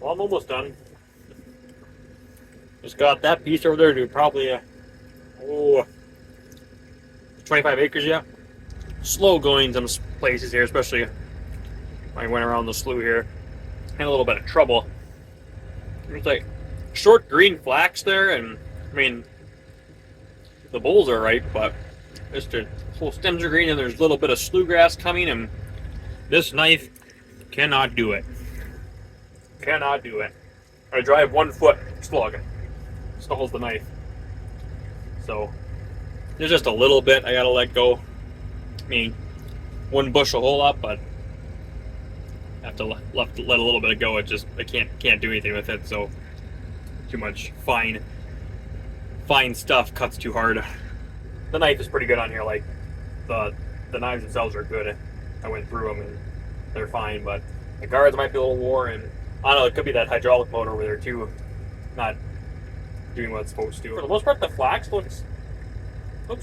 Well, I'm almost done. Just got that piece over there to probably 25 acres yet. Slow going some places here, especially when I went around the slough here. Had a little bit of trouble. There's like short green flax there, and I mean the bolls are right, but just the whole stems are green, and there's a little bit of slough grass coming, and this knife cannot do it. Cannot do it. I drive 1 foot slug. Stalls the knife. So there's just a little bit I gotta let go. I mean, 1 bushel whole up, but I have to let a little bit go. It just I can't do anything with it. So too much fine stuff cuts too hard. The knife is pretty good on here. Like the knives themselves are good. I went through them and they're fine, but the guards might be a little worn, and I don't know, it could be that hydraulic motor over there too, not doing what it's supposed to. For the most part, the flax looks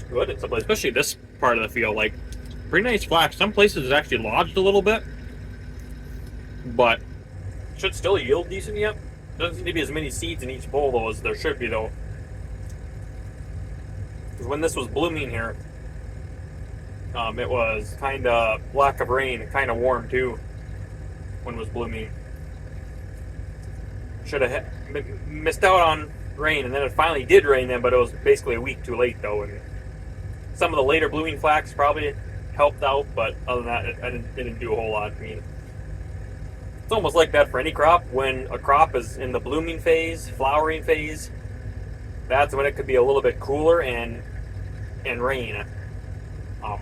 good. It's especially this part of the field, like pretty nice flax. Some places it's actually lodged a little bit, but should still yield decent yet. Doesn't seem to be as many seeds in each bowl though as there should be though. Because when this was blooming here, it was kind of lack of rain, kind of warm too when it was blooming. Should have missed out on rain, and then it finally did rain then, but it was basically a week too late though. And some of the later blooming flax probably helped out, but other than that, it didn't do a whole lot. I mean, it's almost like that for any crop. When a crop is in the blooming phase, flowering phase, that's when it could be a little bit cooler and rain. You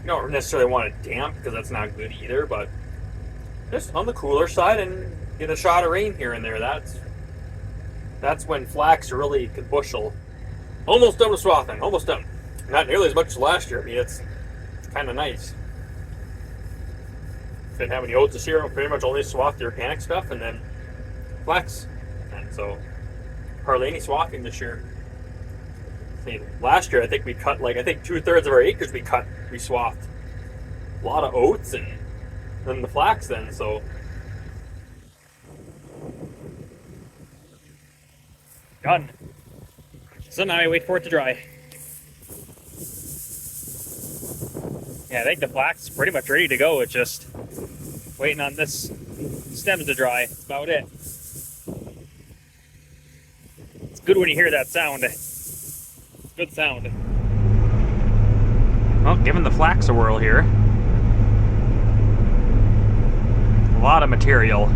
don't necessarily want it damp because that's not good either, but just on the cooler side and get a shot of rain here and there. That's when flax really could bushel. Almost done with swathing. Almost done. Not nearly as much as last year. I mean, it's kind of nice. Didn't have any oats this year. Pretty much only swathed the organic stuff and then flax. And so hardly any swathing this year. I mean, last year I think we cut 2/3 of our acres we swathed. A lot of oats and then the flax then, so done. So now I wait for it to dry. Yeah, I think the flax is pretty much ready to go. It's just waiting on this stems to dry. That's about it. It's good when you hear that sound. Good sound. Well, giving the flax a whirl here. A lot of material.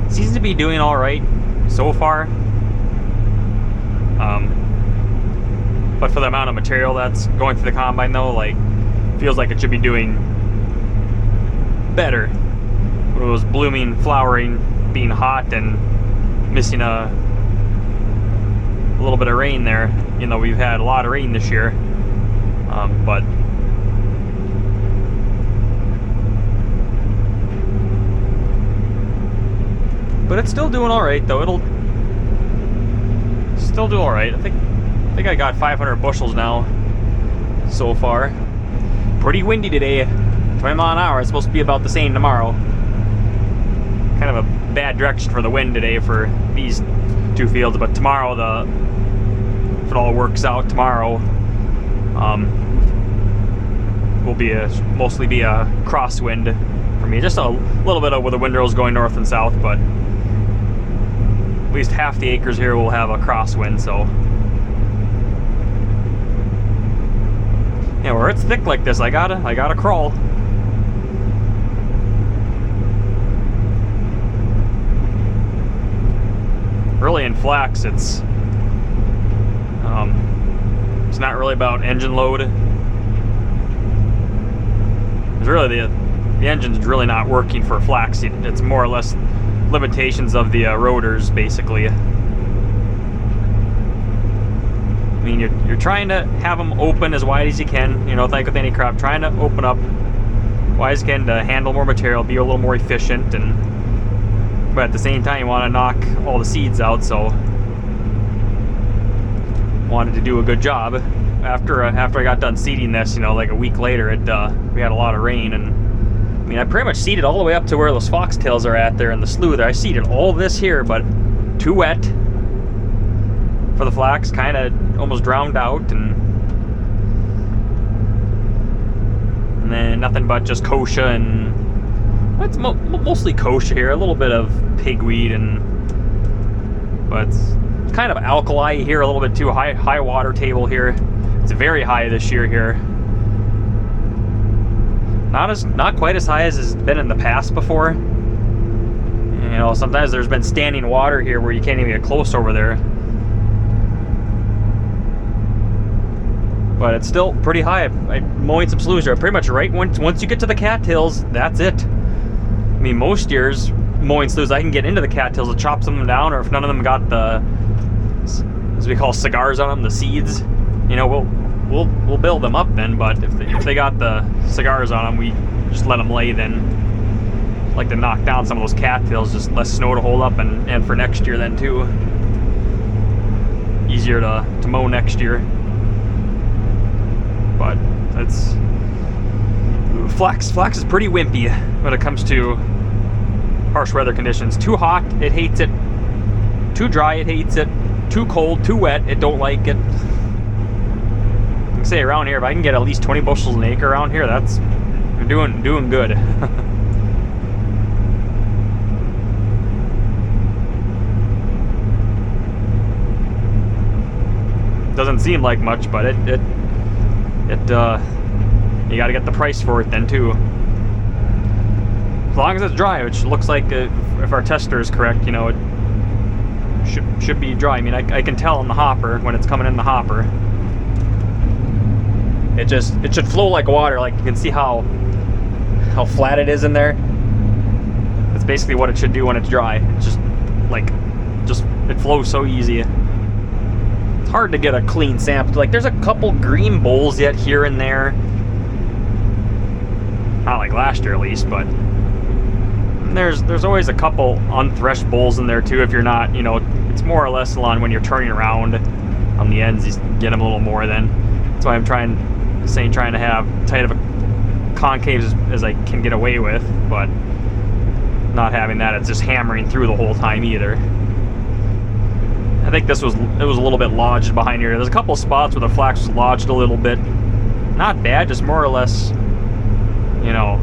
Seems to be doing all right so far. But for the amount of material that's going through the combine though, like, feels like it should be doing better. When it was blooming, flowering, being hot, and missing a little bit of rain there. You know, we've had a lot of rain this year, but it's still doing all right though. It'll still do all right. I think I got 500 bushels now so far. Pretty windy today. 20 mile an hour. It's supposed to be about the same tomorrow. Kind of a bad direction for the wind today for these two fields, but tomorrow, if it all works out, tomorrow will be mostly be a crosswind for me. Just a little bit of where the windrow is going north and south, but at least half the acres here will have a crosswind. So yeah, where it's thick like this, I gotta crawl. Really in flax, it's not really about engine load. It's really the engine's really not working for flaxseed. It's more or less limitations of the rotors, basically. I mean, you're trying to have them open as wide as you can, you know, like with any crop, trying to open up wide as you can to handle more material, be a little more efficient, but at the same time you want to knock all the seeds out, so wanted to do a good job. After I got done seeding this, you know, like a week later, we had a lot of rain, and I mean, I pretty much seeded all the way up to where those foxtails are at there in the slough there. I seeded all this here, but too wet for the flax, kind of almost drowned out, and then nothing but just kochia, and it's mostly kochia here, a little bit of pigweed, but it's kind of alkali here, a little bit too high water table here. It's very high this year here. Not quite as high as it's been in the past before. You know, sometimes there's been standing water here where you can't even get close over there. But it's still pretty high. I'm mowing some sloughs here. Pretty much right once you get to the cattails, that's it. I mean, most years mowing sloughs, I can get into the cattails and chop some of them down, or if none of them got the, as we call, cigars on them, the seeds, you know, we'll build them up then. But if they got the cigars on them, we just let them lay then. Like to knock down some of those cattails, just less snow to hold up, and for next year then too. Easier to mow next year. But it's flax is pretty wimpy when it comes to harsh weather conditions. Too hot, it hates it. Too dry, it hates it. Too cold, too wet, it don't like it. I can say around here, if I can get at least 20 bushels an acre around here, that's doing good. Doesn't seem like much, but it you got to get the price for it then too. As long as it's dry, which looks like, if our tester is correct, you know, it should be dry. I mean, I can tell in the hopper when it's coming in the hopper. It should flow like water. Like, you can see how flat it is in there. That's basically what it should do when it's dry. It's just it flows so easy. It's hard to get a clean sample. Like, there's a couple green bowls yet here and there. Not like last year at least, but there's always a couple unthreshed bowls in there too. If you're not, you know, it's more or less on when you're turning around on the ends, you get them a little more then. That's why I'm trying to have tight of a concave as I can get away with, but not having that, it's just hammering through the whole time either. I think it was a little bit lodged behind here. There's a couple spots where the flax was lodged a little bit. Not bad, just more or less, you know,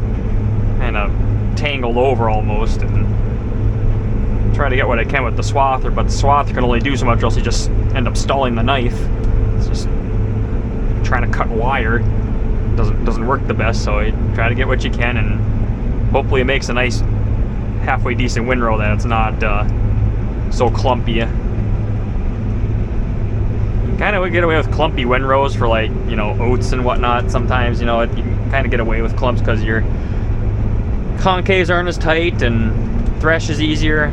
kind of tangled over almost, and try to get what I can with the swather, but the swather can only do so much, or else you just end up stalling the knife. It's just trying to cut wire. Doesn't work the best, so you try to get what you can, and hopefully it makes a nice halfway decent windrow that it's not so clumpy. Kind of get away with clumpy windrows for, like, you know, oats and whatnot. Sometimes, you know, you can kind of get away with clumps because your concaves aren't as tight and thresh is easier.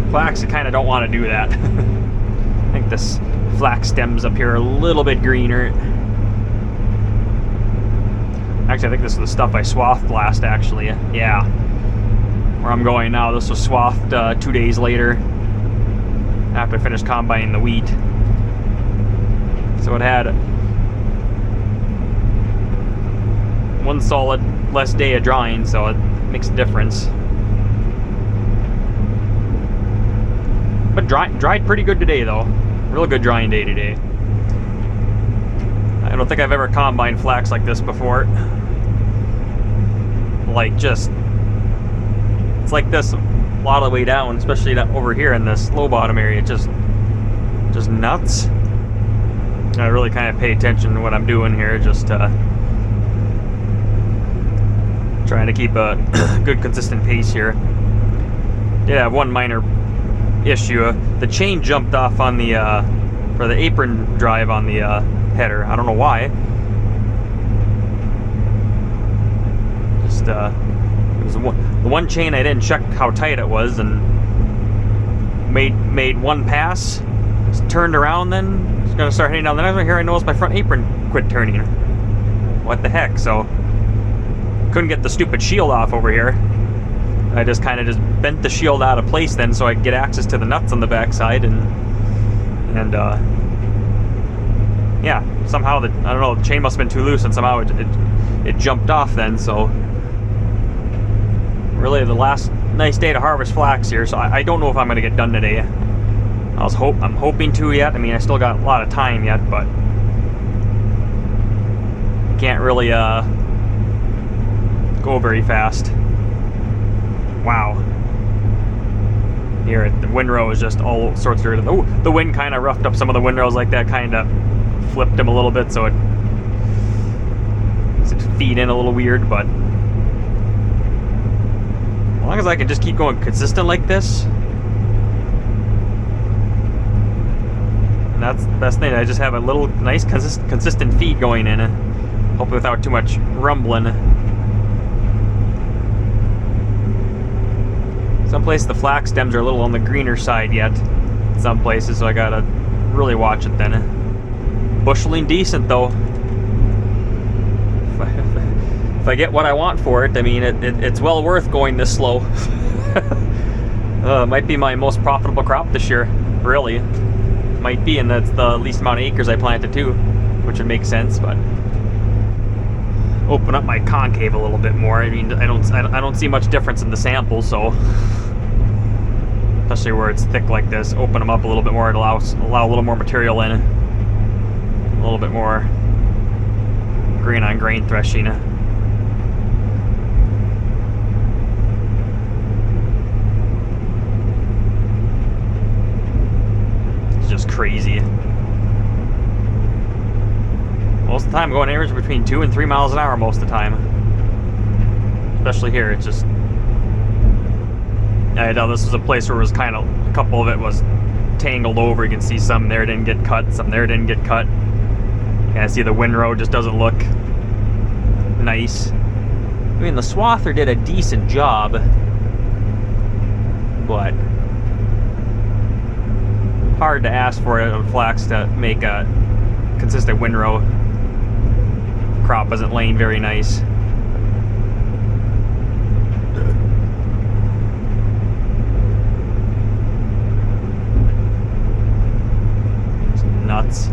Flax, you kind of don't want to do that. I think this flax stems up here are a little bit greener. Actually, I think this is the stuff I swathed last, actually. Yeah. Where I'm going now, this was swathed 2 days later, after I finished combining the wheat. So it had one solid less day of drying, so it makes a difference. But dried pretty good today though. Real good drying day today. I don't think I've ever combined flax like this before. Like, just, it's like this a lot of the way down, especially over here in this low bottom area. Just nuts. I really kind of pay attention to what I'm doing here, just trying to keep a good consistent pace here. Did have one minor issue. The chain jumped off on the for the apron drive on the header. I don't know why. Just it was the one chain I didn't check how tight it was, and made one pass, just turned around, then was gonna start heading down the next one. Here I noticed my front apron quit turning. What the heck? So couldn't get the stupid shield off over here. I just kind of just bent the shield out of place then so I could get access to the nuts on the backside, and yeah, somehow I don't know, the chain must have been too loose and somehow it jumped off then. So really the last nice day to harvest flax here, so I don't know if I'm gonna get done today. I'm hoping to yet. I mean, I still got a lot of time yet, but can't really go very fast. Wow. Here, the windrow is just all sorts of... Oh, the wind kind of roughed up some of the windrows like that, kind of flipped them a little bit, so it's feed in a little weird, but as long as I can just keep going consistent like this, and that's the best thing. I just have a little nice consistent feed going in, hopefully without too much rumbling. Some places the flax stems are a little on the greener side yet, in some places, so I gotta really watch it then. Busheling decent though. If I get what I want for it, I mean, it's well worth going this slow. Might be my most profitable crop this year, really. Might be, and that's the least amount of acres I planted too, which would make sense. But open up my concave a little bit more. I mean, I don't see much difference in the sample, so especially where it's thick like this, open them up a little bit more. It allow a little more material in, a little bit more grain on grain threshing. It's just crazy. Most of the time, going average between 2 and 3 miles an hour most of the time. Especially here, it's just... I know this was a place where it was kind of... A couple of it was tangled over. You can see some there didn't get cut, some there didn't get cut. And I see the windrow just doesn't look nice. I mean, the swather did a decent job, but hard to ask for it on flax to make a consistent windrow. Crop isn't laying very nice. It's nuts.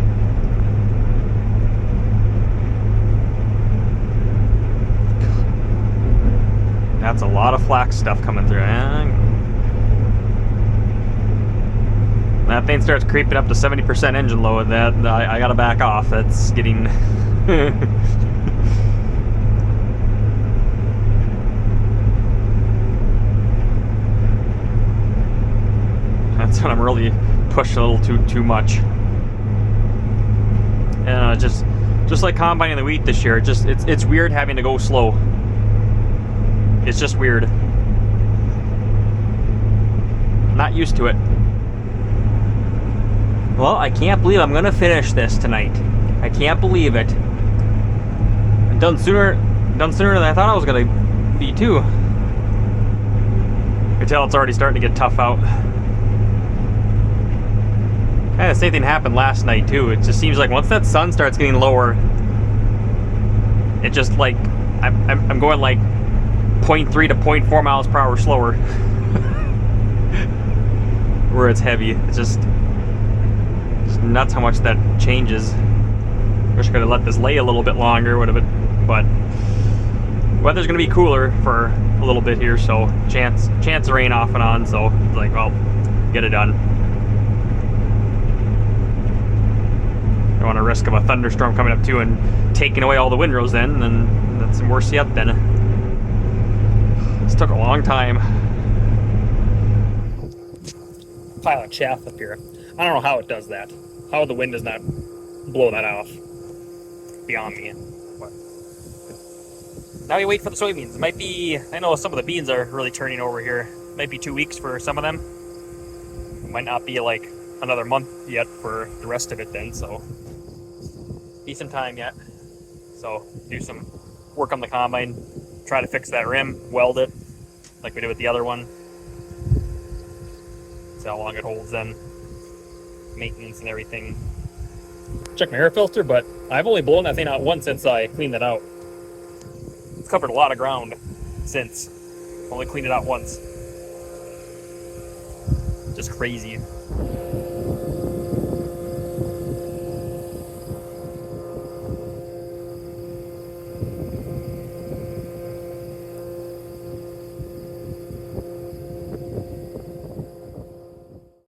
That's a lot of flax stuff coming through. That thing starts creeping up to 70% engine load. That I gotta back off. That's getting... That's when I'm really pushing a little too much. And just like combining the wheat this year, it's weird having to go slow. It's just weird. Not used to it. Well, I can't believe I'm gonna finish this tonight. I can't believe it. Done sooner than I thought I was gonna be too. You can tell it's already starting to get tough out. Kind of the same thing happened last night too. It just seems like once that sun starts getting lower, it just like I'm going like 0.3 to 0.4 miles per hour slower. Where it's heavy. It's just nuts how much that changes. Wish I could have let this lay a little bit longer, would have been, but weather's gonna be cooler for a little bit here, so chance of rain off and on, so it's like, well, get it done. Don't want to risk of a thunderstorm coming up too and taking away all the windrows then, and that's worse yet then. This took a long time. Pile of chaff up here. I don't know how it does that. How the wind does not blow that off. Beyond me. But now we wait for the soybeans. It might be, I know some of the beans are really turning over here. It might be 2 weeks for some of them. It might not be like another month yet for the rest of it then, so be some time yet. So do some work on the combine, try to fix that rim, weld it like we did with the other one. See how long it holds then. Maintenance and everything. Check my air filter, but I've only blown that thing out once since I cleaned it out. It's covered a lot of ground since. Only cleaned it out once. Just crazy.